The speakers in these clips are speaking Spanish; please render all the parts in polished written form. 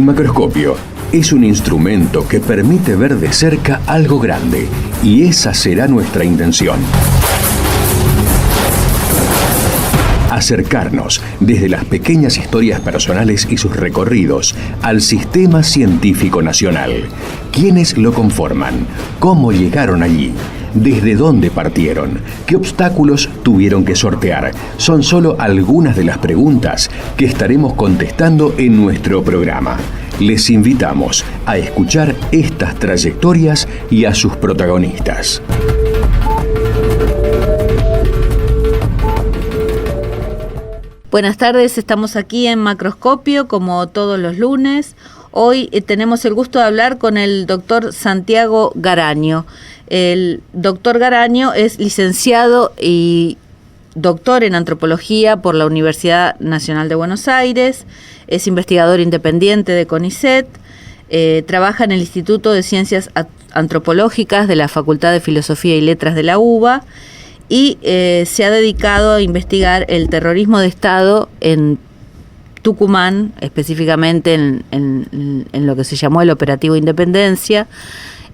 macroscopio es un instrumento que permite ver de cerca algo grande, y esa será nuestra intención. Acercarnos desde las pequeñas historias personales y sus recorridos al sistema científico nacional. ¿Quiénes lo conforman? ¿Cómo llegaron allí? ¿Desde dónde partieron? ¿Qué obstáculos tuvieron que sortear? Son solo algunas de las preguntas que estaremos contestando en nuestro programa. Les invitamos a escuchar estas trayectorias y a sus protagonistas. Buenas tardes, estamos aquí en Macroscopio como todos los lunes. Hoy tenemos el gusto de hablar con el doctor Santiago Garaño. El doctor Garaño es licenciado y doctor en antropología por la Universidad Nacional de Buenos Aires, es investigador independiente de CONICET, trabaja en el Instituto de Ciencias Antropológicas de la Facultad de Filosofía y Letras de la UBA y se ha dedicado a investigar el terrorismo de Estado en Tucumán, específicamente en lo que se llamó el Operativo Independencia,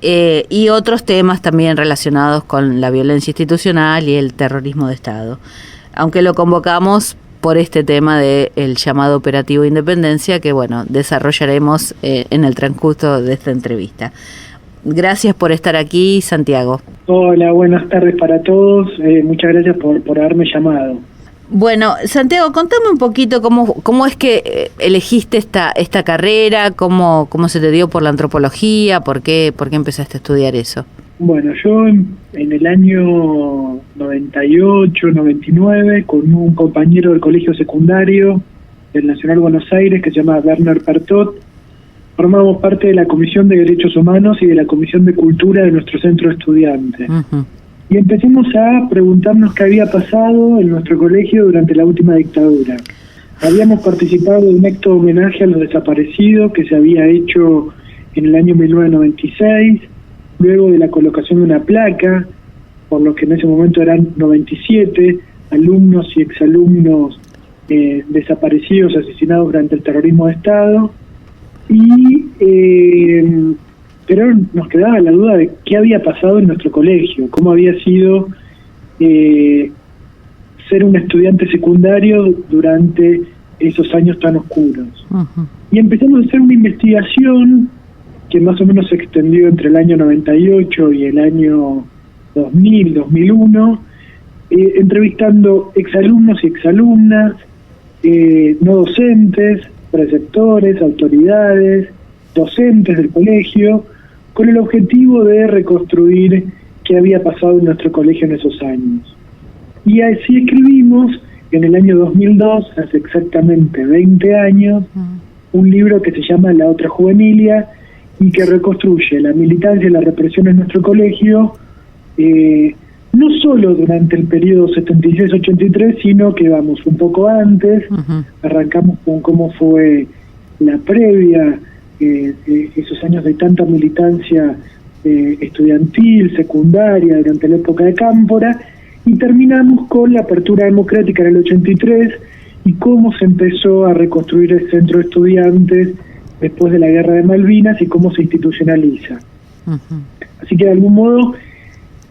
y otros temas también relacionados con la violencia institucional y el terrorismo de Estado. Aunque lo convocamos por este tema del llamado Operativo Independencia, que bueno, desarrollaremos en el transcurso de esta entrevista. Gracias por estar aquí, Santiago. Hola, buenas tardes para todos. Muchas gracias por haberme llamado. Bueno, Santiago, contame un poquito cómo es que elegiste esta carrera, cómo se te dio por la antropología, por qué empezaste a estudiar eso. Bueno, yo en el año 98, 99, con un compañero del colegio secundario del Nacional Buenos Aires que se llama Werner Pertot, formamos parte de la Comisión de Derechos Humanos y de la Comisión de Cultura de nuestro centro de estudiantes. Uh-huh. Y empezamos a preguntarnos qué había pasado en nuestro colegio durante la última dictadura. Habíamos participado de un acto de homenaje a los desaparecidos que se había hecho en el año 1996, luego de la colocación de una placa, por lo que en ese momento eran 97 alumnos y exalumnos desaparecidos, asesinados durante el terrorismo de Estado. Pero nos quedaba la duda de qué había pasado en nuestro colegio, cómo había sido ser un estudiante secundario durante esos años tan oscuros. Uh-huh. Y empezamos a hacer una investigación que más o menos se extendió entre el año 98 y el año 2000, 2001, entrevistando exalumnos y exalumnas, no docentes, preceptores, autoridades, docentes del colegio, con el objetivo de reconstruir qué había pasado en nuestro colegio en esos años. Y así escribimos, en el año 2002, hace exactamente 20 años, un libro que se llama La Otra Juvenilia, y que reconstruye la militancia y la represión en nuestro colegio, no solo durante el periodo 76-83, sino que vamos un poco antes. Uh-huh. Arrancamos con cómo fue la previa, esos años de tanta militancia estudiantil, secundaria, durante la época de Cámpora, y terminamos con la apertura democrática en el 83 y cómo se empezó a reconstruir el centro de estudiantes después de la Guerra de Malvinas y cómo se institucionaliza. Uh-huh. Así que de algún modo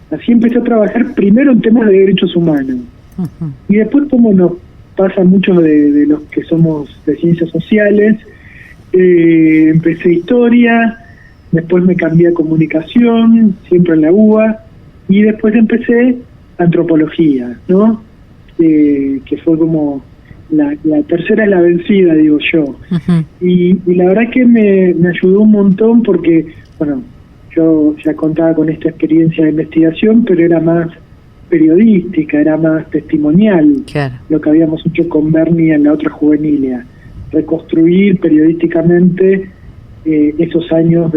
así empecé a trabajar primero en temas de derechos humanos. Uh-huh. Y después, como nos pasa a muchos de los que somos de ciencias sociales, empecé historia, después me cambié a comunicación, siempre en la UBA, y después empecé antropología, ¿no? Que fue como la tercera es la vencida, digo yo. Uh-huh. Y la verdad que me ayudó un montón porque, bueno, yo ya contaba con esta experiencia de investigación, pero era más periodística, era más testimonial. Claro. Lo que habíamos hecho con Bernie en La Otra Juvenilia. Reconstruir periodísticamente esos años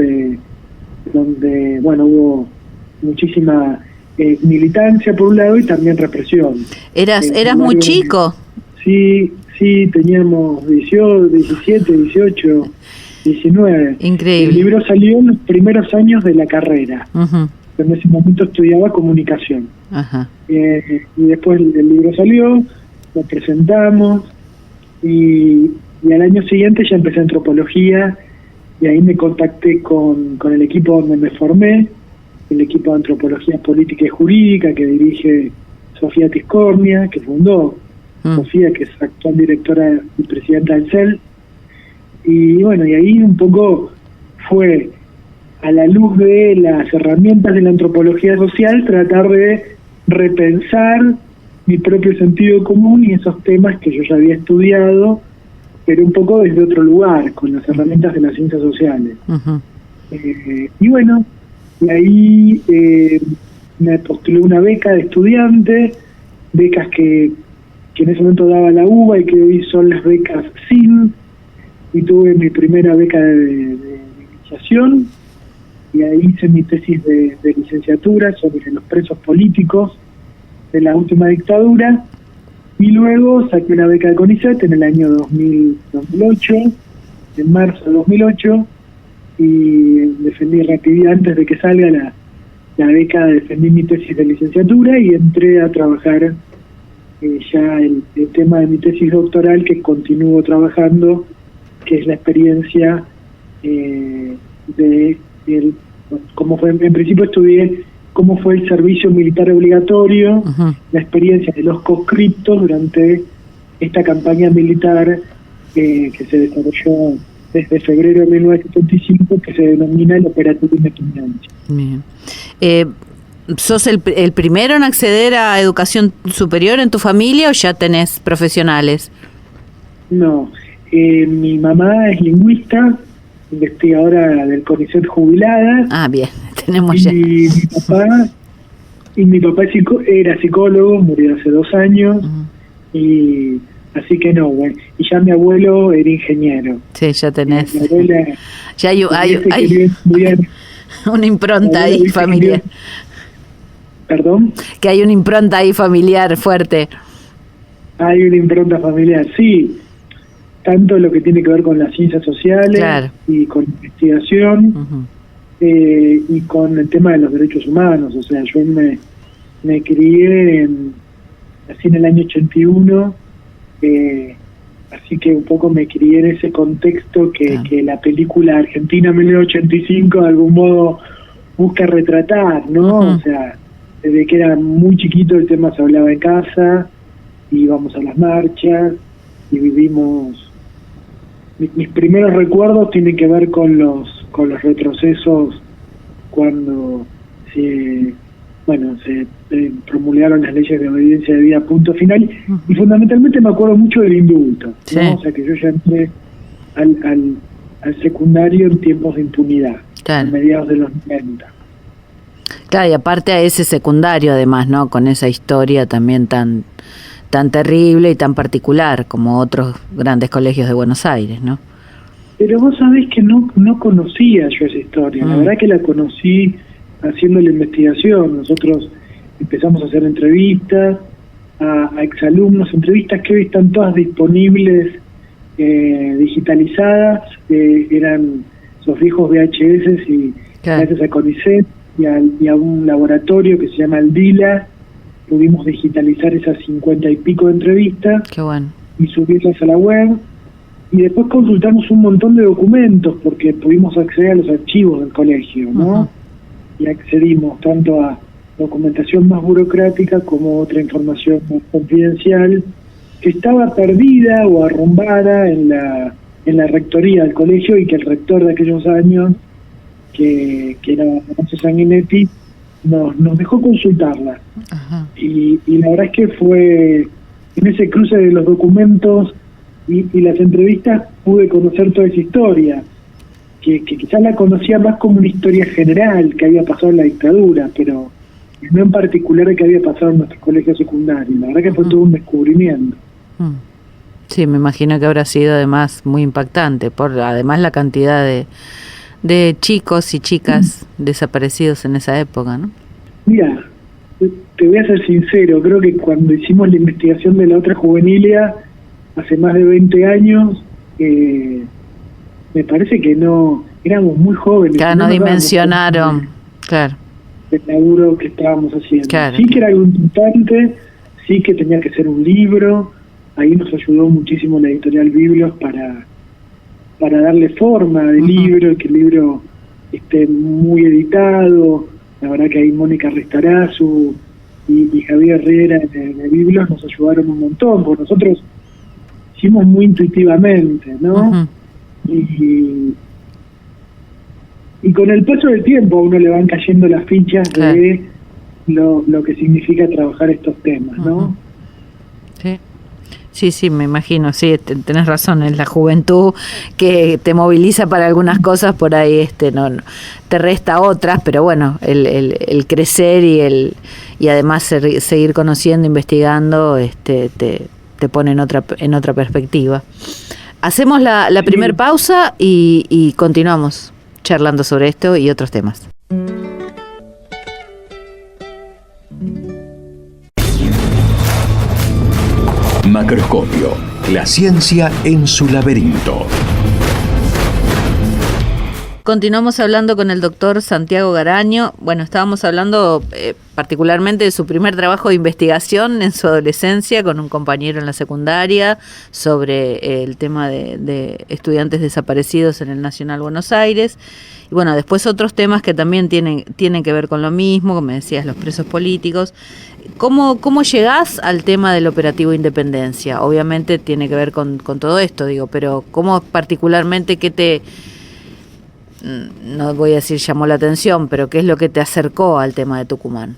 donde, bueno, hubo muchísima militancia por un lado y también represión. ¿Eras muy chico? Sí, teníamos 18, 17, 18... 19. Increíble. El libro salió en los primeros años de la carrera. Uh-huh. En ese momento estudiaba comunicación. Uh-huh. Y después el libro salió, lo presentamos y al año siguiente ya empecé antropología y ahí me contacté con el equipo donde me formé, el equipo de Antropología Política y Jurídica que dirige Sofía Tiscornia, que fundó Sofía, que es actual directora y presidenta del CEL. Y bueno, y ahí un poco fue, a la luz de las herramientas de la antropología social, tratar de repensar mi propio sentido común y esos temas que yo ya había estudiado, pero un poco desde otro lugar, con las herramientas de las ciencias sociales. Y bueno, y ahí me postulé una beca de estudiante, becas que en ese momento daba la UBA y que hoy son las becas SIN, y tuve mi primera beca de iniciación, y ahí hice mi tesis de licenciatura sobre los presos políticos de la última dictadura, y luego saqué una beca de CONICET en el año 2008, en marzo de 2008, y defendí rapidito antes de que salga la beca, defendí mi tesis de licenciatura y entré a trabajar ya el tema de mi tesis doctoral, que continúo trabajando, que es la experiencia cómo fue. En principio estudié cómo fue el servicio militar obligatorio, la experiencia de los conscriptos durante esta campaña militar que se desarrolló desde febrero de 1975, que se denomina el Operativo Independencia. Bien. ¿Sos el primero en acceder a educación superior en tu familia o ya tenés profesionales? No, mi mamá es lingüista, investigadora del CONICET jubilada. Ah, bien, tenemos ya. Mi papá era psicólogo, murió hace 2 años, y así que no, bueno. Y ya mi abuelo era ingeniero. Sí, ya tenés. Mi abuela, ya hay una impronta ahí familiar. ¿Perdón? Que hay una impronta ahí familiar fuerte. Hay una impronta familiar, sí. Tanto lo que tiene que ver con las ciencias sociales, claro, y con investigación, y con el tema de los derechos humanos. O sea, yo me crié así en el año 81, así que un poco me crié en ese contexto que la película Argentina 1985 de algún modo busca retratar, ¿no? O sea, desde que era muy chiquito el tema se hablaba en casa, íbamos a las marchas y vivimos. Mis primeros recuerdos tienen que ver con los retrocesos cuando se promulgaron las leyes de obediencia debida, punto final, y fundamentalmente me acuerdo mucho del indulto, ¿no? Sí. O sea, que yo ya entré al secundario en tiempos de impunidad, claro, a mediados de los 90. Claro, y aparte a ese secundario además, ¿no? Con esa historia también tan terrible y tan particular como otros grandes colegios de Buenos Aires, ¿no? Pero vos sabés que no conocía yo esa historia. La verdad que la conocí haciendo la investigación. Nosotros empezamos a hacer entrevistas a exalumnos, entrevistas que hoy están todas disponibles, digitalizadas, eran esos viejos VHS, y claro, gracias a CONICET y a un laboratorio que se llama el DILA, pudimos digitalizar esas 50 y pico de entrevistas. Qué bueno. Y subirlas a la web, y después consultamos un montón de documentos porque pudimos acceder a los archivos del colegio, ¿no? Y accedimos tanto a documentación más burocrática como otra información más confidencial que estaba perdida o arrumbada en la rectoría del colegio, y que el rector de aquellos años, que era José Sanguinetti, nos dejó consultarla. Y la verdad es que fue en ese cruce de los documentos y las entrevistas pude conocer toda esa historia, que quizás la conocía más como una historia general que había pasado en la dictadura, pero no en particular que había pasado en nuestro colegio secundario. La verdad que fue todo un descubrimiento. Sí, me imagino que habrá sido además muy impactante, por además la cantidad de chicos y chicas desaparecidos en esa época, ¿no? Mira, te voy a ser sincero, creo que cuando hicimos la investigación de la otra juvenilia hace más de 20 años, me parece que no, éramos muy jóvenes. Claro, no dimensionaron, claro, el laburo que estábamos haciendo. Claro. Sí que era algo importante, sí que tenía que ser un libro, ahí nos ayudó muchísimo la editorial Biblos para darle forma al libro, que el libro esté muy editado. La verdad que ahí Mónica Restarazu y Javier Riera de Biblos nos ayudaron un montón, porque nosotros hicimos muy intuitivamente, ¿no? Y con el paso del tiempo a uno le van cayendo las fichas de lo que significa trabajar estos temas, ¿no? Sí, me imagino, sí, tenés razón, es la juventud que te moviliza para algunas cosas, por ahí no te resta otras, pero bueno, el crecer y además seguir conociendo, investigando, te pone en otra perspectiva. Hacemos la primer pausa y continuamos charlando sobre esto y otros temas. Macroscopio, la ciencia en su laberinto. Continuamos hablando con el doctor Santiago Garaño. Bueno, estábamos hablando particularmente de su primer trabajo de investigación en su adolescencia con un compañero en la secundaria sobre el tema de estudiantes desaparecidos en el Nacional Buenos Aires. Y bueno, después otros temas que también tienen que ver con lo mismo, como me decías, los presos políticos. ¿Cómo llegás al tema del operativo Independencia? Obviamente tiene que ver con todo esto, pero ¿cómo particularmente no voy a decir llamó la atención, pero qué es lo que te acercó al tema de Tucumán?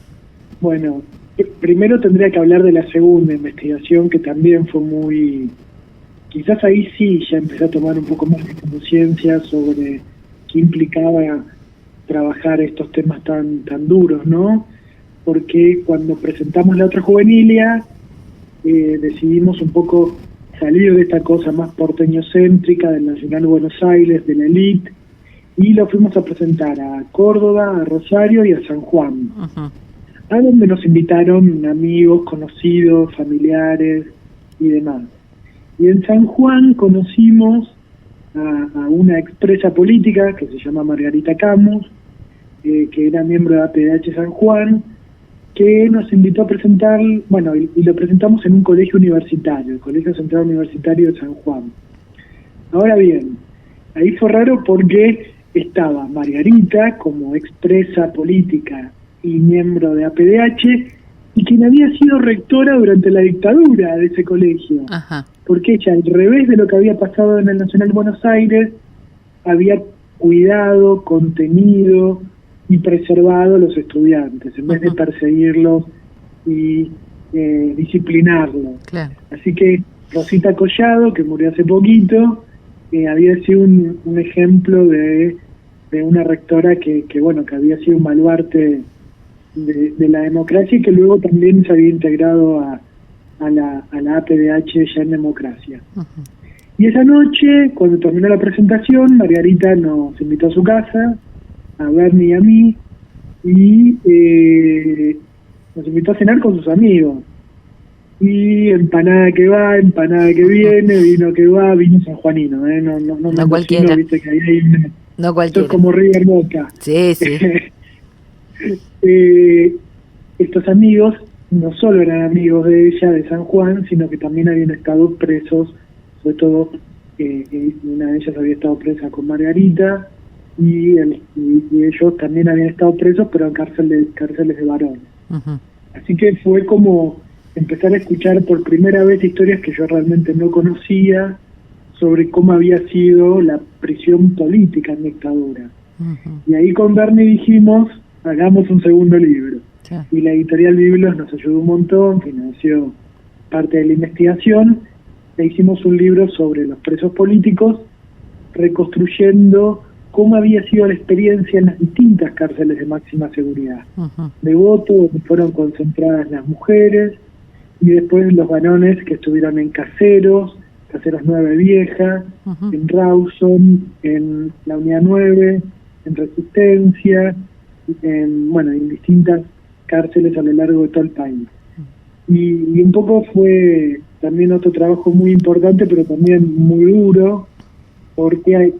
Bueno, primero tendría que hablar de la segunda investigación, que también fue muy... Quizás ahí sí ya empecé a tomar un poco más de conciencia sobre qué implicaba trabajar estos temas tan duros, ¿no? Porque cuando presentamos la otra juvenilia, decidimos un poco salir de esta cosa más porteñocéntrica del Nacional Buenos Aires, de la élite, y lo fuimos a presentar a Córdoba, a Rosario y a San Juan, a donde nos invitaron amigos, conocidos, familiares y demás. Y en San Juan conocimos a una expresa política que se llama Margarita Camus, que era miembro de APDH San Juan, que nos invitó a presentar, bueno, y lo presentamos en un colegio universitario, el Colegio Central Universitario de San Juan. Ahora bien, ahí fue raro porque estaba Margarita como expresa política y miembro de APDH, y quien había sido rectora durante la dictadura de ese colegio. Porque ella, al revés de lo que había pasado en el Nacional Buenos Aires, había cuidado, contenido y preservado a los estudiantes, en vez de perseguirlos y disciplinarlos. Claro. Así que Rosita Collado, que murió hace poquito, había sido un ejemplo de una rectora que había sido un baluarte de la democracia y que luego también se había integrado a la APDH ya en democracia. Y esa noche, cuando terminó la presentación, Margarita nos invitó a su casa, a Bernie y a mí, y nos invitó a cenar con sus amigos. Y empanada que va, empanada que viene, vino que va, vino sanjuanino, no cualquiera. Viste que ahí hay no cualquiera. Esto es como River Boca. Sí. Estos amigos no solo eran amigos de ella, de San Juan, sino que también habían estado presos, sobre todo una de ellas había estado presa con Margarita, y ellos también habían estado presos, pero en cárceles de varones. Así que fue como empezar a escuchar por primera vez historias que yo realmente no conocía sobre cómo había sido la prisión política en dictadura. Y ahí con Bernie dijimos, hagamos un segundo libro. Y la editorial Biblos nos ayudó un montón, financió parte de la investigación, e hicimos un libro sobre los presos políticos, reconstruyendo cómo había sido la experiencia en las distintas cárceles de máxima seguridad. Devoto, donde fueron concentradas las mujeres, y después los varones que estuvieron en Caseros 9 Vieja, en Rawson, en la Unidad 9, en Resistencia, en distintas cárceles a lo largo de todo el país. Y un poco fue también otro trabajo muy importante, pero también muy duro, porque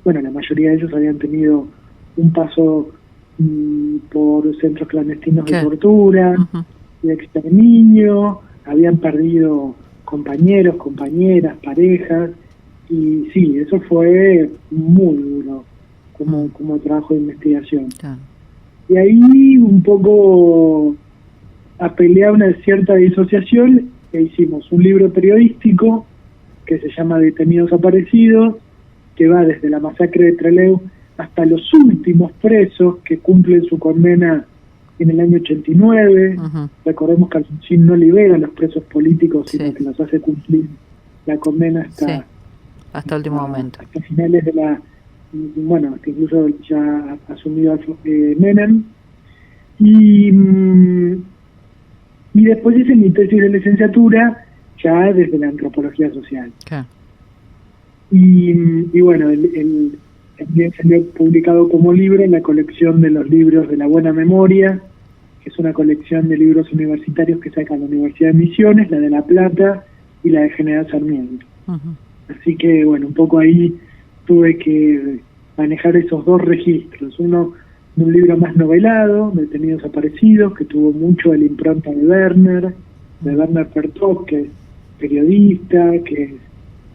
la mayoría de ellos habían tenido un paso por centros clandestinos de tortura, de exterminio, habían perdido compañeros, compañeras, parejas, Y sí, eso fue muy duro como trabajo de investigación. Claro. Y ahí un poco apelé a una cierta disociación e hicimos un libro periodístico que se llama Detenidos Aparecidos, que va desde la masacre de Trelew hasta los últimos presos que cumplen su condena en el año 89. Uh-huh. Recordemos que Alfonsín no libera a los presos políticos, sino Sí. que los hace cumplir la condena hasta el último momento. hasta finales de hasta incluso ya asumido Menem. Y después hice mi tesis de licenciatura ya desde la antropología social. Claro. Y bueno, también salió publicado como libro en la colección de los libros de la Buena Memoria, que es una colección de libros universitarios que saca la Universidad de Misiones, la de La Plata y la de General Sarmiento. Uh-huh. Así que bueno, un poco ahí tuve que manejar esos dos registros, uno de un libro más novelado, Detenidos Aparecidos, que tuvo mucho de la impronta de Werner Pertov, que es periodista, que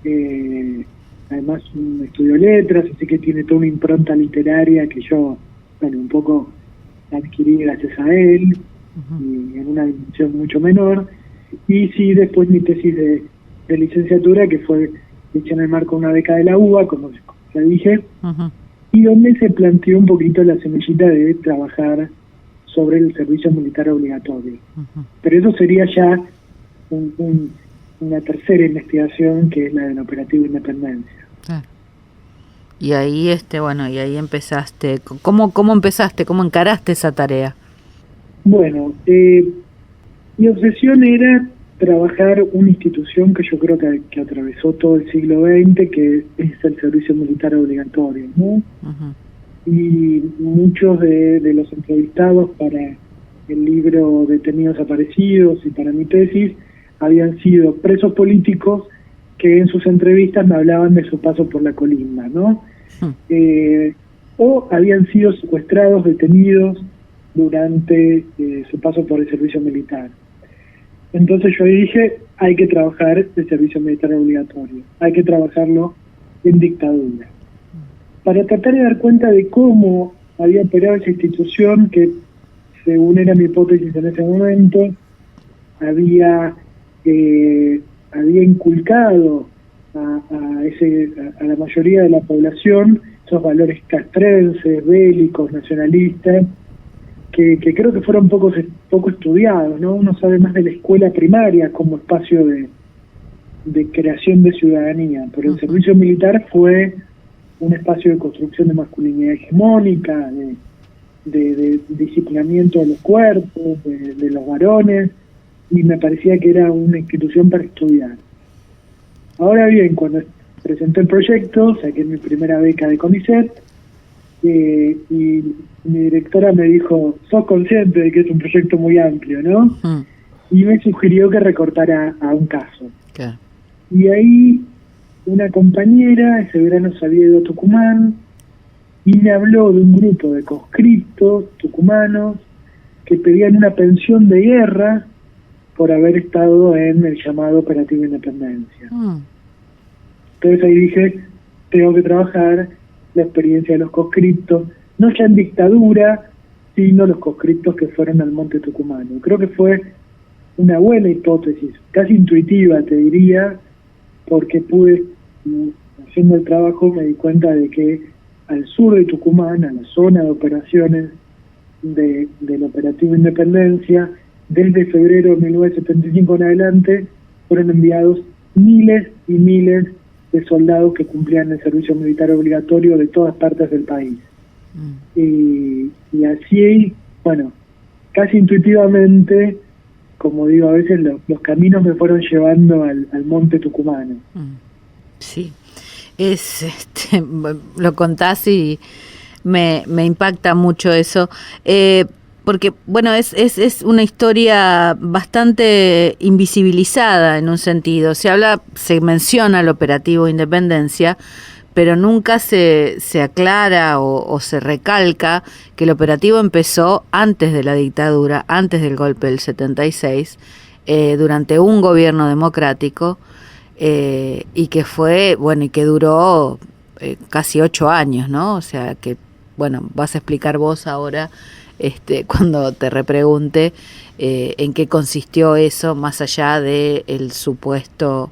es además estudió letras, así que tiene toda una impronta literaria que yo, un poco adquirí gracias a él, y en una dimensión mucho menor. Y sí, después mi tesis de licenciatura, que fue hecha en el marco de una beca de la UBA, como ya dije, Uh-huh. y donde se planteó un poquito la semillita de trabajar sobre el servicio militar obligatorio. Uh-huh. Pero eso sería ya una tercera investigación, que es la del operativo Independencia. Claro. Y ahí y ahí empezaste. ¿Cómo empezaste? ¿Cómo encaraste esa tarea? Bueno, mi obsesión era trabajar una institución que yo creo que atravesó todo el siglo XX, que es el servicio militar obligatorio, ¿no? Uh-huh. Y muchos de los entrevistados para el libro Detenidos Aparecidos y para mi tesis habían sido presos políticos que en sus entrevistas me hablaban de su paso por la colimba, ¿no? O habían sido secuestrados, detenidos durante su paso por el servicio militar. Entonces yo dije, hay que trabajar el servicio militar obligatorio, hay que trabajarlo en dictadura. Para tratar de dar cuenta de cómo había operado esa institución que, según era mi hipótesis en ese momento, había inculcado a la mayoría de la población esos valores castrenses, bélicos, nacionalistas, que creo que fueron poco estudiados, ¿no? Uno sabe más de la escuela primaria como espacio de creación de ciudadanía, pero el servicio militar fue un espacio de construcción de masculinidad hegemónica, de disciplinamiento de los cuerpos, de los varones, y me parecía que era una institución para estudiar. Ahora bien, cuando presenté el proyecto, saqué mi primera beca de CONICET, y mi directora me dijo, sos consciente de que es un proyecto muy amplio, ¿no? Uh-huh. Y me sugirió que recortara a un caso. Claro. Y ahí una compañera ese verano se había ido a Tucumán y me habló de un grupo de conscriptos tucumanos que pedían una pensión de guerra por haber estado en el llamado Operativo Independencia. Entonces ahí dije, tengo que trabajar la experiencia de los conscriptos, no ya en dictadura, sino los conscriptos que fueron al Monte Tucumano. Creo que fue una buena hipótesis, casi intuitiva te diría, porque haciendo el trabajo me di cuenta de que al sur de Tucumán, a la zona de operaciones del Operativo Independencia, desde febrero de 1975 en adelante, fueron enviados miles y miles de soldados que cumplían el servicio militar obligatorio de todas partes del país. Y así, casi intuitivamente, como digo, a veces los caminos me fueron llevando al Monte Tucumano. Sí, lo contás y me impacta mucho eso, porque es una historia bastante invisibilizada en un sentido. Se menciona el Operativo Independencia, pero nunca se aclara o se recalca que el operativo empezó antes de la dictadura, antes del golpe del 76, durante un gobierno democrático, y que fue, bueno, y que duró casi 8 años, ¿no? O sea que, bueno, vas a explicar vos ahora, cuando te repregunte en qué consistió eso, más allá de el supuesto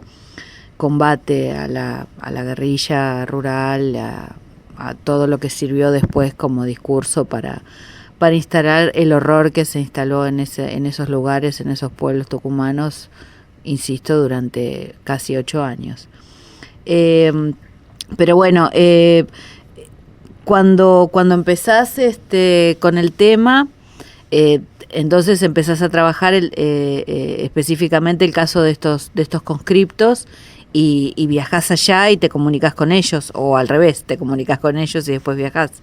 combate a la guerrilla rural, a todo lo que sirvió después como discurso para instalar el horror que se instaló en esos lugares, en esos pueblos tucumanos, insisto, durante casi 8 años. Pero bueno, cuando empezás con el tema, entonces empezás a trabajar específicamente el caso de estos conscriptos y viajás allá y te comunicas con ellos, o al revés, te comunicas con ellos y después viajás.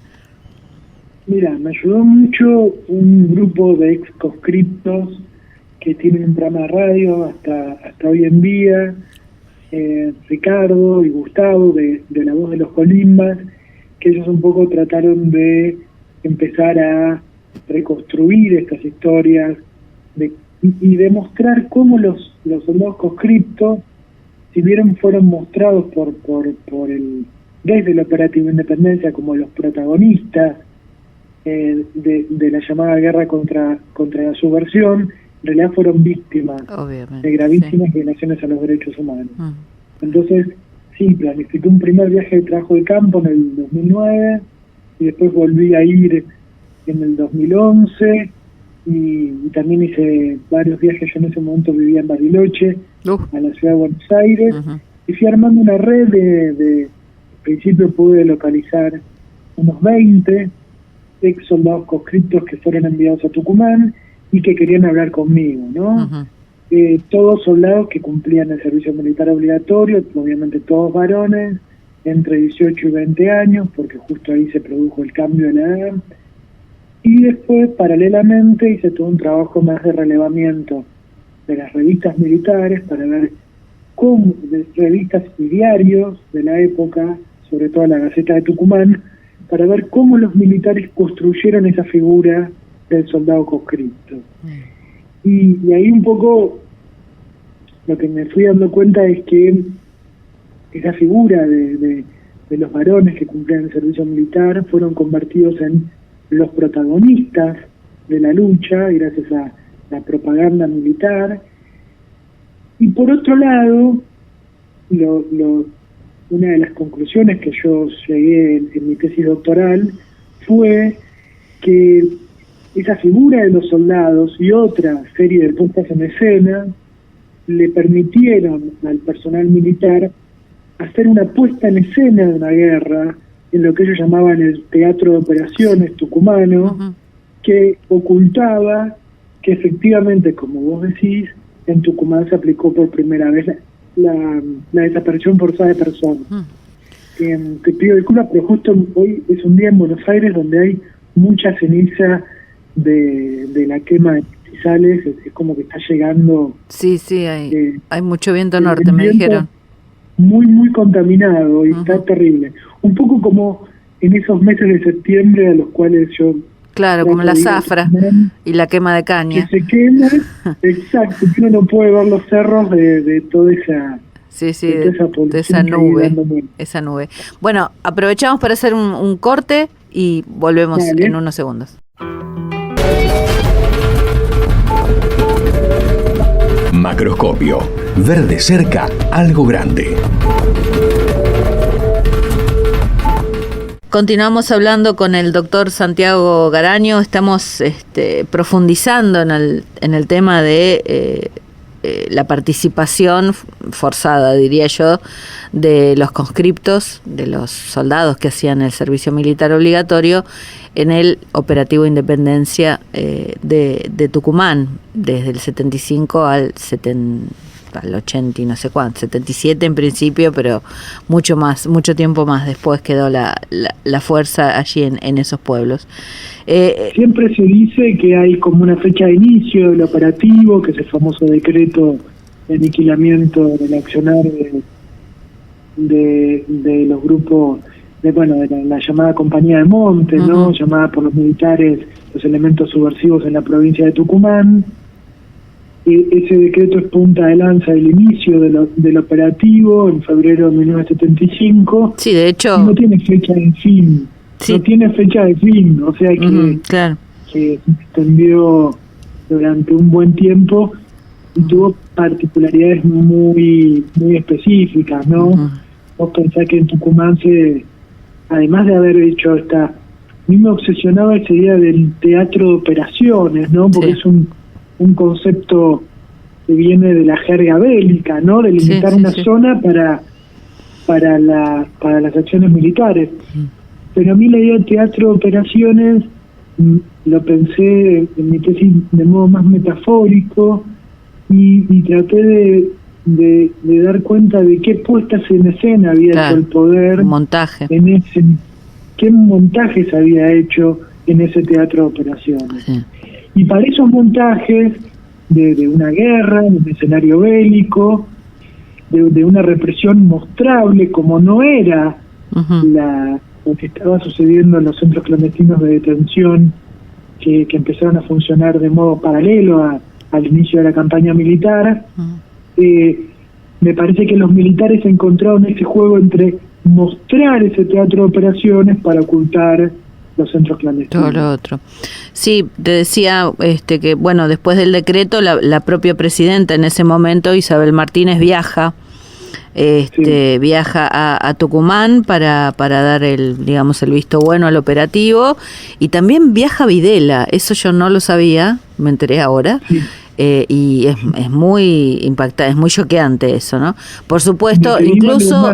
Mira, me ayudó mucho un grupo de ex conscriptos que tienen un programa de radio hasta hoy en día, Ricardo y Gustavo de La Voz de los Colimbas, que ellos un poco trataron de empezar a reconstruir estas historias y demostrar cómo los soldados conscriptos, si bien fueron mostrados desde el Operativo Independencia como los protagonistas de la llamada guerra contra la subversión, en realidad fueron víctimas de gravísimas violaciones a los derechos humanos. Entonces, sí, planifiqué un primer viaje de trabajo de campo en el 2009 y después volví a ir en el 2011 y también hice varios viajes. Yo en ese momento vivía en Bariloche, a la ciudad de Buenos Aires, y fui armando una red al principio pude localizar unos 20 ex soldados conscriptos que fueron enviados a Tucumán y que querían hablar conmigo, ¿no? Todos soldados que cumplían el servicio militar obligatorio, obviamente todos varones, entre 18 y 20 años, porque justo ahí se produjo el cambio de la edad. Y después, paralelamente, hice todo un trabajo más de relevamiento de las revistas militares para ver cómo, de revistas y diarios de la época, sobre todo la Gaceta de Tucumán, para ver cómo los militares construyeron esa figura del soldado conscripto. Y ahí un poco lo que me fui dando cuenta es que esa figura de los varones que cumplían el servicio militar fueron convertidos en los protagonistas de la lucha gracias a la propaganda militar. Y por otro lado, una de las conclusiones que yo llegué en mi tesis doctoral fue que esa figura de los soldados y otra serie de puestas en escena le permitieron al personal militar hacer una puesta en escena de una guerra en lo que ellos llamaban el teatro de operaciones tucumano, que ocultaba que efectivamente, como vos decís, en Tucumán se aplicó por primera vez la desaparición forzada de personas. Te pido disculpas, pero justo hoy es un día en Buenos Aires donde hay mucha ceniza de la quema de pastizales, es como que está llegando... Sí, hay mucho viento norte, me dijeron. Muy, muy contaminado y está terrible. Un poco como en esos meses de septiembre a los cuales yo... Claro, como la zafra y la quema de caña. Que se quema, exacto, que uno no puede ver los cerros de toda esa... de esa nube. Bueno, aprovechamos para hacer un corte y volvemos en unos segundos. Macroscopio. Ver de cerca algo grande. Continuamos hablando con el doctor Santiago Garaño. Estamos profundizando en el tema de la participación forzada, diría yo, de los conscriptos, de los soldados que hacían el servicio militar obligatorio en el Operativo Independencia de Tucumán, desde el 75 al 80 y no sé cuánto, 77 en principio, pero mucho tiempo más después quedó la fuerza allí en esos pueblos. Siempre se dice que hay como una fecha de inicio del operativo, que es el famoso decreto de aniquilamiento del accionar de los grupos, de la llamada Compañía de Monte, ¿no? Llamada por los militares los elementos subversivos en la provincia de Tucumán. ese decreto es punta de lanza del inicio del operativo en febrero de 1975. Sí, de hecho... No tiene fecha de fin. Sí. No tiene fecha de fin, o sea que, claro, que se extendió durante un buen tiempo y tuvo particularidades muy específicas, ¿no? Vos pensás que en Tucumán además de haber hecho a mí me obsesionaba esa idea del teatro de operaciones, ¿no? Porque es un concepto que viene de la jerga bélica, ¿no? De limitar una zona para las acciones militares. Pero a mí la idea de teatro de operaciones lo pensé en mi tesis de modo más metafórico y traté de dar cuenta de qué puestas en escena había hecho el poder, montaje. Qué montajes había hecho en ese teatro de operaciones. Sí. Y para esos montajes de una guerra, de un escenario bélico, de una represión mostrable, como no era lo que estaba sucediendo en los centros clandestinos de detención, que empezaron a funcionar de modo paralelo al inicio de la campaña militar, me parece que los militares encontraron ese juego entre mostrar ese teatro de operaciones para ocultar los centros clandestinos. Todo lo otro. Sí, te decía que bueno, después del decreto la propia presidenta en ese momento, Isabel Martínez, viaja a Tucumán para dar el visto bueno al operativo, y también viaja Videla. Eso yo no lo sabía, me enteré ahora. Sí. Y es muy impactante, es muy choqueante eso, ¿no? Por supuesto, incluso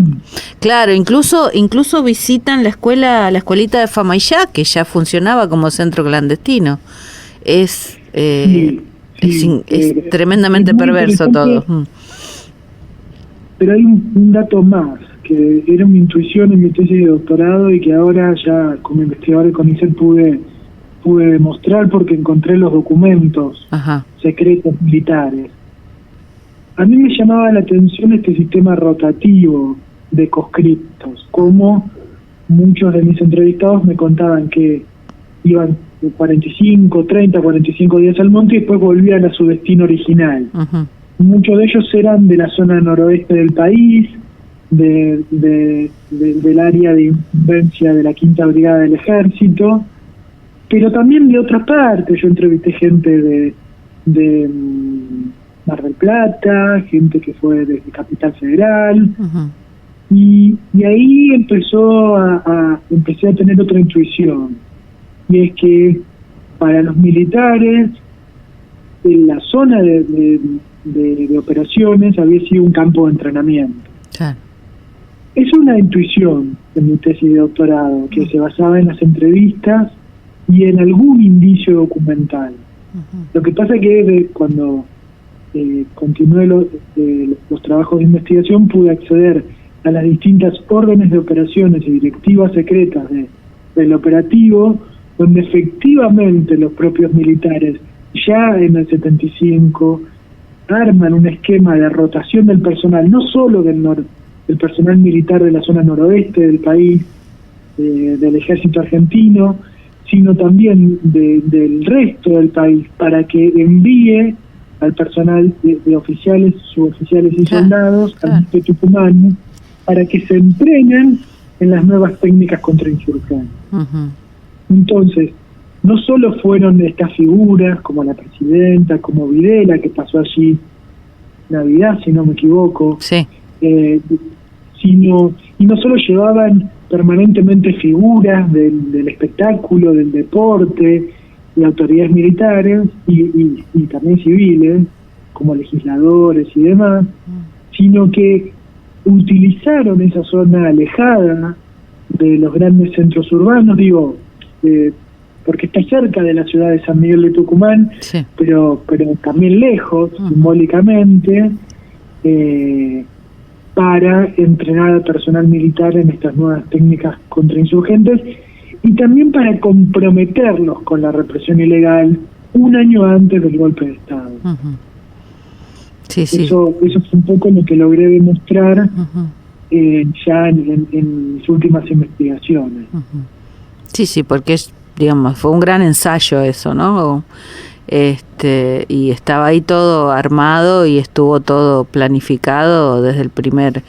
visitan la escuelita de Famaillá, que ya funcionaba como centro clandestino. Es tremendamente perverso todo. Pero hay un dato más, que era una intuición en mi tesis de doctorado y que ahora ya como investigador de CONICET pude demostrar porque encontré los documentos secretos militares. A mí me llamaba la atención este sistema rotativo de conscriptos, como muchos de mis entrevistados me contaban que iban 45 días al monte y después volvían a su destino original. Muchos de ellos eran de la zona noroeste del país, del área de influencia de la Quinta Brigada del Ejército, pero también de otras partes. Yo entrevisté gente de Mar del Plata, gente que fue de Capital Federal, y ahí empecé a tener otra intuición, y es que para los militares en la zona de operaciones había sido un campo de entrenamiento. Claro. Es una intuición en mi tesis de doctorado que se basaba en las entrevistas y en algún indicio documental. Lo que pasa es que cuando continué los trabajos de investigación pude acceder a las distintas órdenes de operaciones y directivas secretas del operativo, donde efectivamente los propios militares ya en el 75 arman un esquema de rotación del personal, no solo del personal militar de la zona noroeste del país, del ejército argentino, sino también del resto del país, para que envíe al personal de oficiales, suboficiales y soldados al de Tucumán, para que se entrenen en las nuevas técnicas contrainsurgentes. Entonces, no solo fueron estas figuras como la presidenta, como Videla, que pasó allí Navidad, si no me equivoco, y no solo llevaban permanentemente figuras del espectáculo, del deporte, de autoridades militares y también civiles, como legisladores y demás, sino que utilizaron esa zona alejada de los grandes centros urbanos, porque está cerca de la ciudad de San Miguel de Tucumán, pero también lejos, simbólicamente, para entrenar al personal militar en estas nuevas técnicas contrainsurgentes y también para comprometerlos con la represión ilegal un año antes del golpe de Estado. Eso es un poco lo que logré demostrar ya en mis últimas investigaciones. Sí, porque fue un gran ensayo eso, ¿no? y estaba ahí todo armado y estuvo todo planificado desde el primer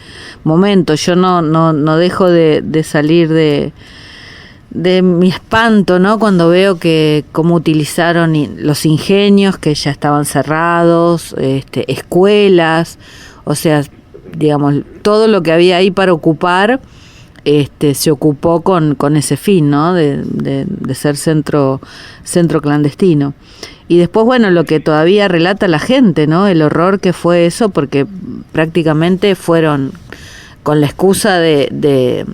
momento. Yo no dejo de salir de mi espanto, ¿no? Cuando veo que cómo utilizaron los ingenios que ya estaban cerrados, escuelas, o sea, digamos, todo lo que había ahí para ocupar, se ocupó con ese fin, ¿no? De ser centro clandestino. Y después, bueno, lo que todavía relata la gente, ¿no? El horror que fue eso, porque prácticamente fueron con la excusa de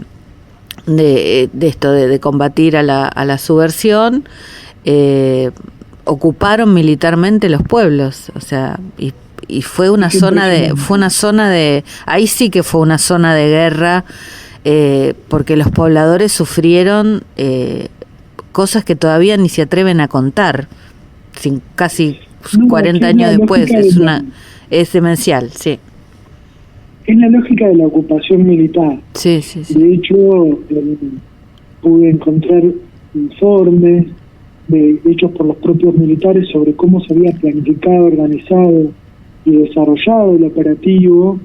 esto, de combatir a la subversión, ocuparon militarmente los pueblos, o sea, y fue una zona de, ahí sí que fue una zona de guerra, porque los pobladores sufrieron cosas que todavía ni se atreven a contar, casi 40 años después, es demencial, sí. Es la lógica de la ocupación militar. Sí. De hecho, pude encontrar informes hechos por los propios militares sobre cómo se había planificado, organizado y desarrollado el operativo,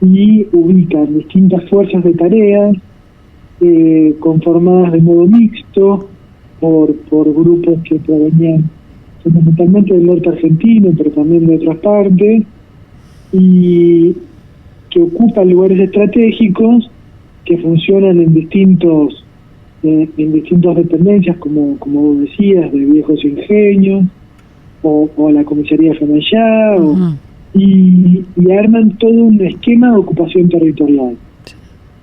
y ubican distintas fuerzas de tareas conformadas de modo mixto por grupos que provenían fundamentalmente del norte argentino, pero también de otras partes, y que ocupan lugares estratégicos que funcionan en distintas dependencias, como vos decías, de viejos ingenios, o la comisaría Fenayá, y arman todo un esquema de ocupación territorial.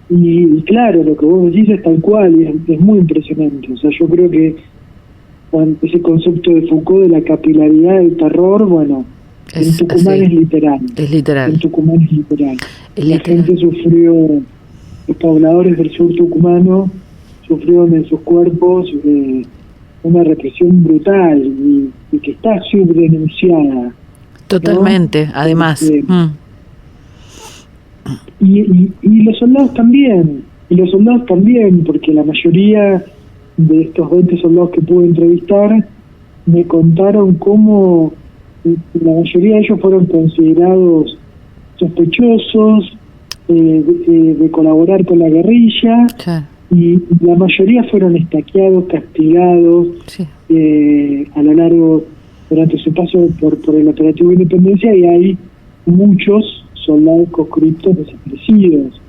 Y claro, lo que vos decís es tal cual, y es muy impresionante. O sea, yo creo que ese concepto de Foucault de la capilaridad del terror, bueno, en Tucumán es literal. Es literal. En Tucumán es literal. La gente sufrió, los pobladores del sur tucumano sufrieron en sus cuerpos una represión brutal y que está subdenunciada. Totalmente, ¿no? Además. Y los soldados también, porque la mayoría de estos 20 soldados que pude entrevistar me contaron cómo la mayoría de ellos fueron considerados sospechosos de colaborar con la guerrilla, y la mayoría fueron estaqueados, castigados a lo largo, durante su paso por el operativo de Independencia, y hay muchos soldados conscriptos desaparecidos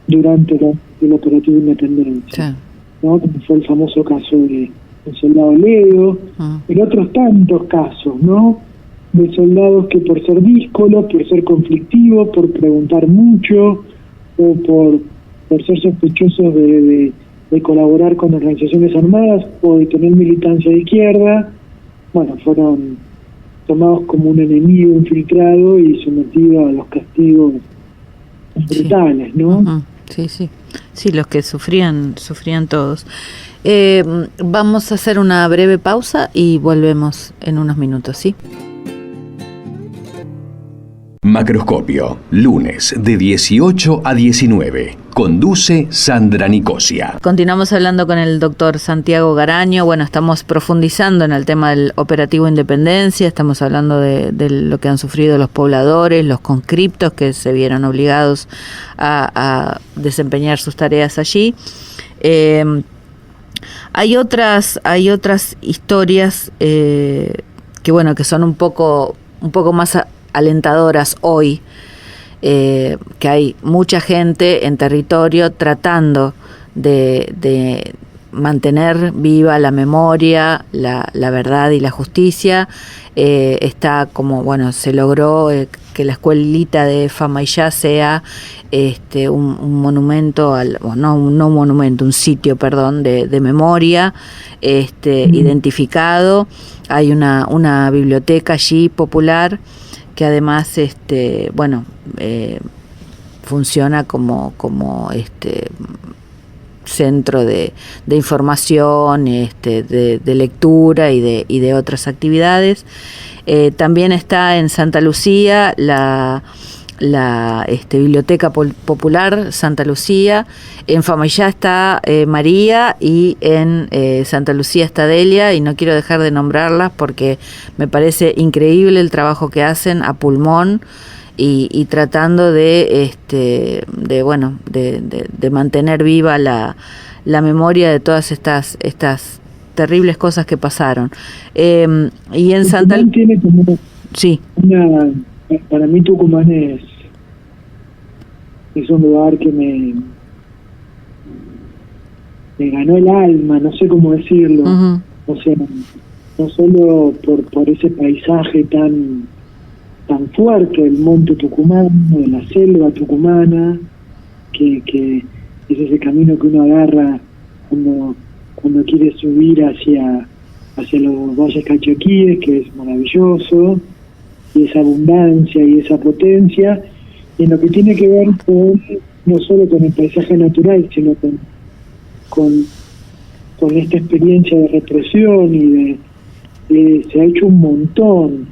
durante el operativo de Independencia, ¿no? Como fue el famoso caso del soldado Ledo, pero otros tantos casos, ¿no? De soldados que por ser díscolos, por ser conflictivos, por preguntar mucho, o por ser sospechosos de colaborar con organizaciones armadas o de tener militancia de izquierda, bueno, fueron tomados como un enemigo infiltrado y sometidos a los castigos brutales, ¿no? Sí, los que sufrían todos. Vamos a hacer una breve pausa y volvemos en unos minutos, ¿sí? Macroscopio, lunes de 18 a 19. Conduce Sandra Nicosia. Continuamos hablando con el doctor Santiago Garaño. Bueno, estamos profundizando en el tema del operativo Independencia, estamos hablando de lo que han sufrido los pobladores, los conscriptos que se vieron obligados a desempeñar sus tareas allí. Hay otras historias que bueno, que son un poco más alentadoras hoy, que hay mucha gente en territorio tratando de mantener viva la memoria, la verdad y la justicia. Está como, bueno, se logró que la escuelita de Famaillá sea un monumento, un sitio, de memoria, identificado. Hay una biblioteca allí popular que además funciona como centro de información, de lectura y de otras actividades. También está en Santa Lucía la la Biblioteca Popular Santa Lucía. En Famallá está María y en Santa Lucía está Delia, y no quiero dejar de nombrarlas porque me parece increíble el trabajo que hacen a pulmón y tratando de mantener viva la memoria de todas estas terribles cosas que pasaron. Y en Santa Lucía tiene como sí. Para mí Tucumán es un lugar que me ganó el alma, no sé cómo decirlo. Uh-huh. O sea, no solo por ese paisaje tan fuerte del monte tucumano, de la selva tucumana, que es ese camino que uno agarra cuando quiere subir hacia los valles calchaquíes, que es maravilloso, y esa abundancia y esa potencia, y en lo que tiene que ver no solo con el paisaje natural, sino con esta experiencia de represión y se ha hecho un montón.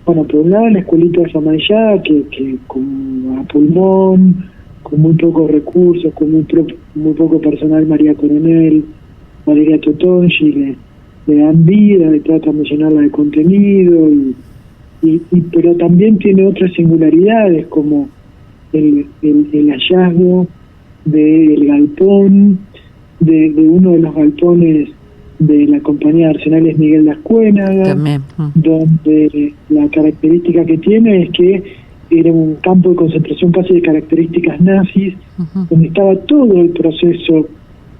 Bueno, por un lado la escuelita de Famallá, que con a pulmón, con muy pocos recursos, con muy poco personal, María Coronel, Valeria Totongi, le dan vida, le tratan de llenarla de contenido, pero también tiene otras singularidades, como el hallazgo del galpón, de uno de los galpones de la compañía de Arsenales Miguel de Ascuénaga, también. Donde la característica que tiene es que era un campo de concentración casi de características nazis, uh-huh, donde estaba todo el proceso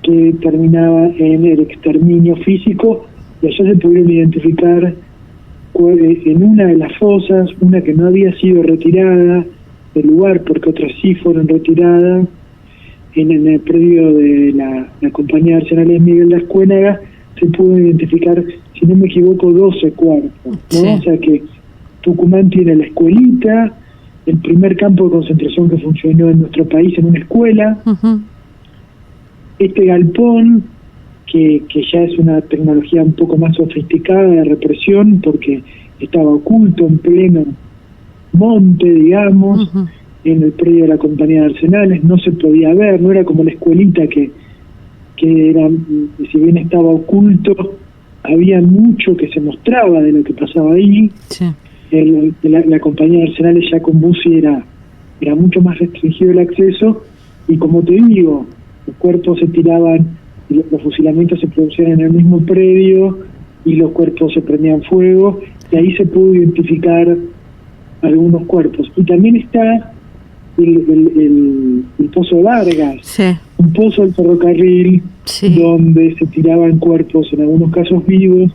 que terminaba en el exterminio físico, y allá se pudieron identificar en una de las fosas, una que no había sido retirada del lugar porque otras sí fueron retiradas, en el predio de la compañía de Arsenales Miguel de Ascuénaga se pudo identificar, si no me equivoco, 12 cuerpos, ¿no? Sí. O sea que Tucumán tiene la escuelita, el primer campo de concentración que funcionó en nuestro país en una escuela, uh-huh, este galpón, que ya es una tecnología un poco más sofisticada de represión, porque estaba oculto en pleno monte, digamos, uh-huh, en el predio de la compañía de Arsenales, no se podía ver, no era como la escuelita que era, si bien estaba oculto, había mucho que se mostraba de lo que pasaba ahí. Sí. La compañía de Arsenales ya con Bussi era mucho más restringido el acceso, y como te digo, los cuerpos se tiraban, los fusilamientos se producían en el mismo predio y los cuerpos se prendían fuego, y ahí se pudo identificar algunos cuerpos. Y también está el Pozo de Vargas, sí, un pozo del ferrocarril, sí, donde se tiraban cuerpos, en algunos casos vivos,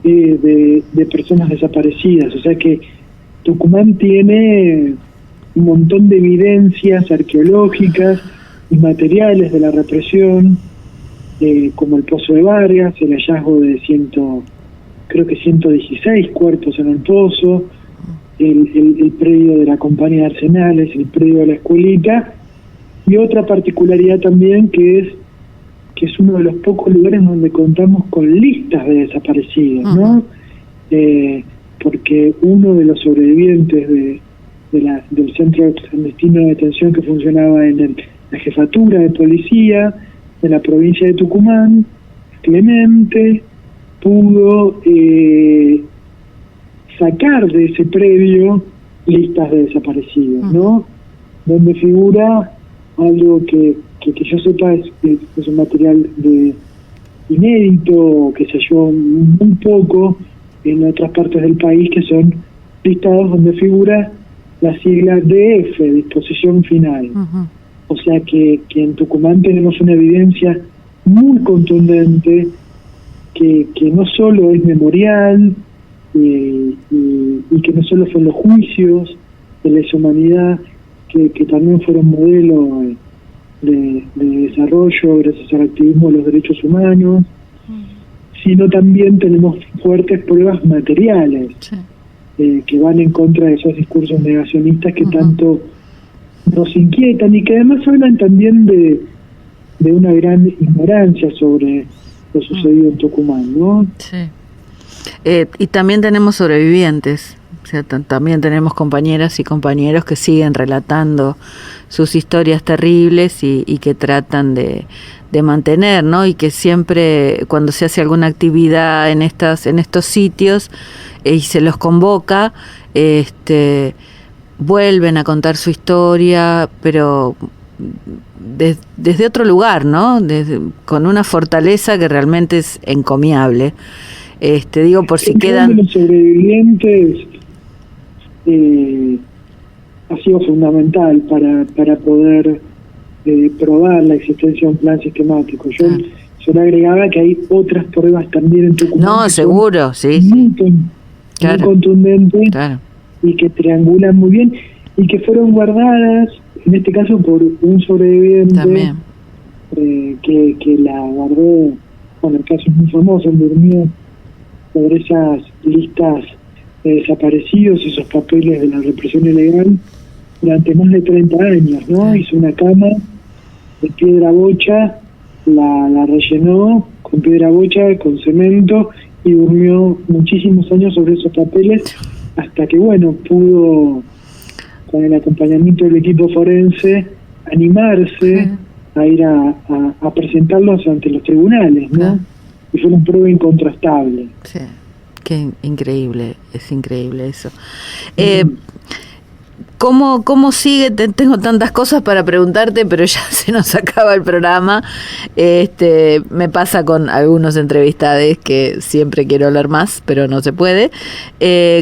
de personas desaparecidas. O sea que Tucumán tiene un montón de evidencias arqueológicas y materiales de la represión, como el Pozo de Vargas, el hallazgo de 116 cuerpos en el pozo, el predio de la compañía de Arsenales, el predio de la escuelita, y otra particularidad también que es uno de los pocos lugares donde contamos con listas de desaparecidos, ¿no? Porque uno de los sobrevivientes del centro clandestino de detención que funcionaba en la jefatura de policía de la provincia de Tucumán, Clemente, pudo sacar de ese predio listas de desaparecidos, ¿no? Donde figura algo que yo sepa es un material inédito, que se halló muy poco en otras partes del país, que son listados donde figura la sigla DF, disposición final. Uh-huh. O sea que en Tucumán tenemos una evidencia muy contundente que no solo es memorial, y que no solo son los juicios de lesa humanidad, que también fueron modelo de desarrollo gracias al activismo de los derechos humanos, sino también tenemos fuertes pruebas materiales, sí, que van en contra de esos discursos negacionistas que, uh-huh, tanto nos inquietan y que además hablan también de una gran ignorancia sobre lo sucedido en Tucumán, ¿no? Sí. Y también tenemos sobrevivientes, O sea, también tenemos compañeras y compañeros que siguen relatando sus historias terribles y que tratan de mantener, ¿no? Y que siempre cuando se hace alguna actividad en estos sitios y se los convoca, vuelven a contar su historia, pero desde otro lugar, ¿no? Con una fortaleza que realmente es encomiable. Digo, por si quedan... Los sobrevivientes ha sido fundamental para poder probar la existencia de un plan sistemático. Yo le agregaba que hay otras pruebas también en Tucumán. No, seguro, sí. Muy contundentes, claro, y que triangulan muy bien y que fueron guardadas, en este caso por un sobreviviente también, que la guardó. Bueno, el caso es muy famoso, él durmió sobre esas listas de desaparecidos, esos papeles de la represión ilegal durante más de 30 años, ¿no? Hizo una cama de piedra bocha, la rellenó con piedra bocha, con cemento, y durmió muchísimos años sobre esos papeles hasta que, bueno, pudo, con el acompañamiento del equipo forense, animarse a ir a presentarlos ante los tribunales, ¿no? Y fue una prueba incontrastable. Sí, qué increíble, es increíble eso. ¿Cómo sigue? Tengo tantas cosas para preguntarte, pero ya se nos acaba el programa. Me pasa con algunos entrevistados que siempre quiero hablar más, pero no se puede.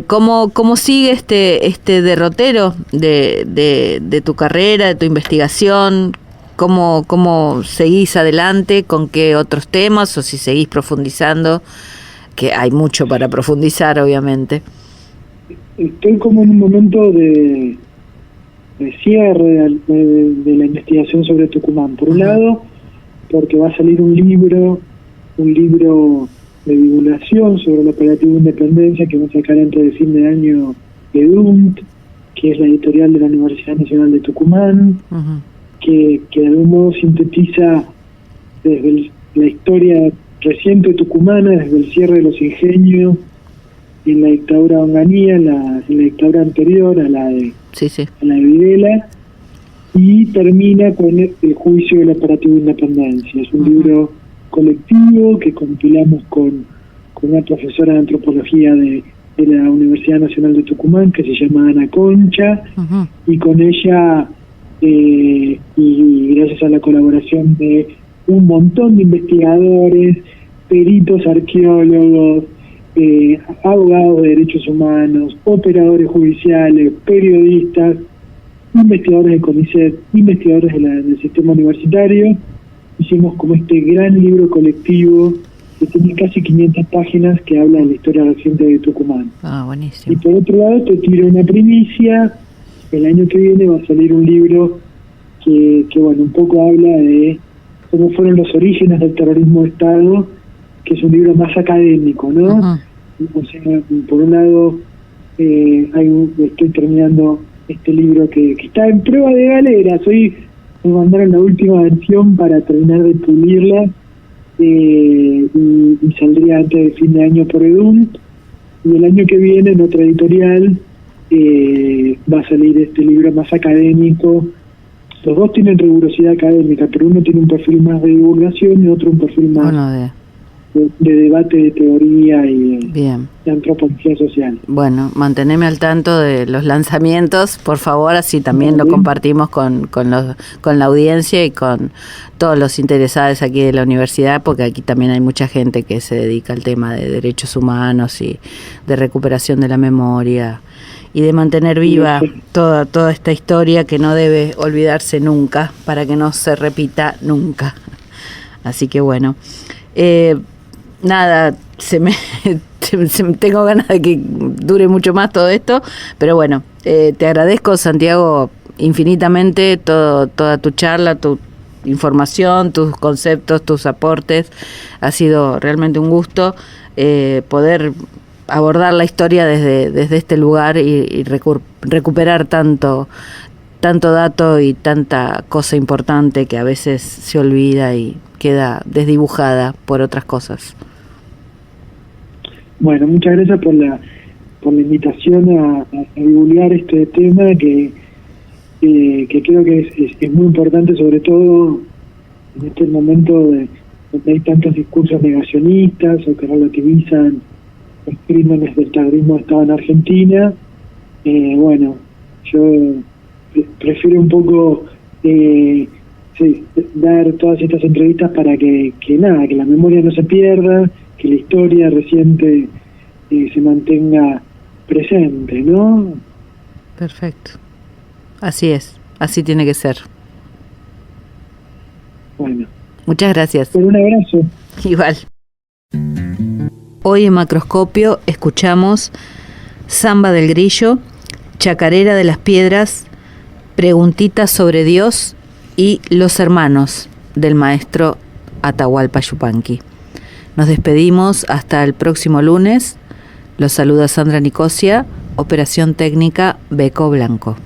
¿Cómo sigue este derrotero de tu carrera, de tu investigación? ¿Cómo seguís adelante? ¿Con qué otros temas? ¿O si seguís profundizando? Que hay mucho para profundizar, obviamente. Estoy como en un momento de cierre de la investigación sobre Tucumán. Por un lado, porque va a salir un libro de divulgación sobre el operativo Independencia que va a sacar antes de fin de año EDUNT, que es la editorial de la Universidad Nacional de Tucumán, que de algún modo sintetiza desde la historia reciente tucumana, desde el cierre de los ingenios en la dictadura de Onganía, en la dictadura anterior a la de Videla, y termina con el juicio del operativo Independencia. Es un libro colectivo que compilamos con una profesora de antropología de la Universidad Nacional de Tucumán que se llama Ana Concha, y con ella y gracias a la colaboración de un montón de investigadores, peritos arqueólogos, abogados de derechos humanos, operadores judiciales, periodistas, investigadores de CONICET, investigadores del sistema universitario, hicimos como este gran libro colectivo que tiene casi 500 páginas que habla de la historia reciente de Tucumán. Buenísimo. Y por otro lado te tiro una primicia: el año que viene va a salir un libro que bueno, un poco habla de cómo fueron los orígenes del terrorismo de Estado, que es un libro más académico, ¿no? O sea, por un lado, estoy terminando este libro que está en prueba de galeras. Hoy me mandaron la última versión para terminar de pulirla, y saldría antes de fin de año por EDUNT. Y el año que viene, en otra editorial, va a salir este libro más académico. Los dos tienen rigurosidad académica, pero uno tiene un perfil más de divulgación y otro un perfil más de debate, de teoría y de antropología social. Bueno, manteneme al tanto de los lanzamientos, por favor, así también lo compartimos con la audiencia y con todos los interesados aquí de la universidad, porque aquí también hay mucha gente que se dedica al tema de derechos humanos y de recuperación de la memoria y de mantener viva toda esta historia que no debe olvidarse nunca, para que no se repita nunca. Así que bueno, nada, tengo ganas de que dure mucho más todo esto, pero bueno, te agradezco, Santiago, infinitamente toda tu charla, tu información, tus conceptos, tus aportes. Ha sido realmente un gusto poder abordar la historia desde este lugar y recuperar tanto dato y tanta cosa importante que a veces se olvida y queda desdibujada por otras cosas. Bueno, muchas gracias por la invitación a divulgar este tema que creo que es muy importante, sobre todo en este momento donde hay tantos discursos negacionistas o que relativizan los crímenes del terrorismo de Estado en Argentina. Bueno, yo prefiero un poco dar todas estas entrevistas para que la memoria no se pierda, que la historia reciente se mantenga presente, ¿no? Perfecto. Así es, así tiene que ser. Bueno. Muchas gracias. Un abrazo. Igual. Hoy en Macroscopio escuchamos Samba del Grillo, Chacarera de las Piedras, Preguntitas sobre Dios y Los Hermanos del maestro Atahualpa Yupanqui. Nos despedimos hasta el próximo lunes. Los saluda Sandra Nicosia, operación técnica Beco Blanco.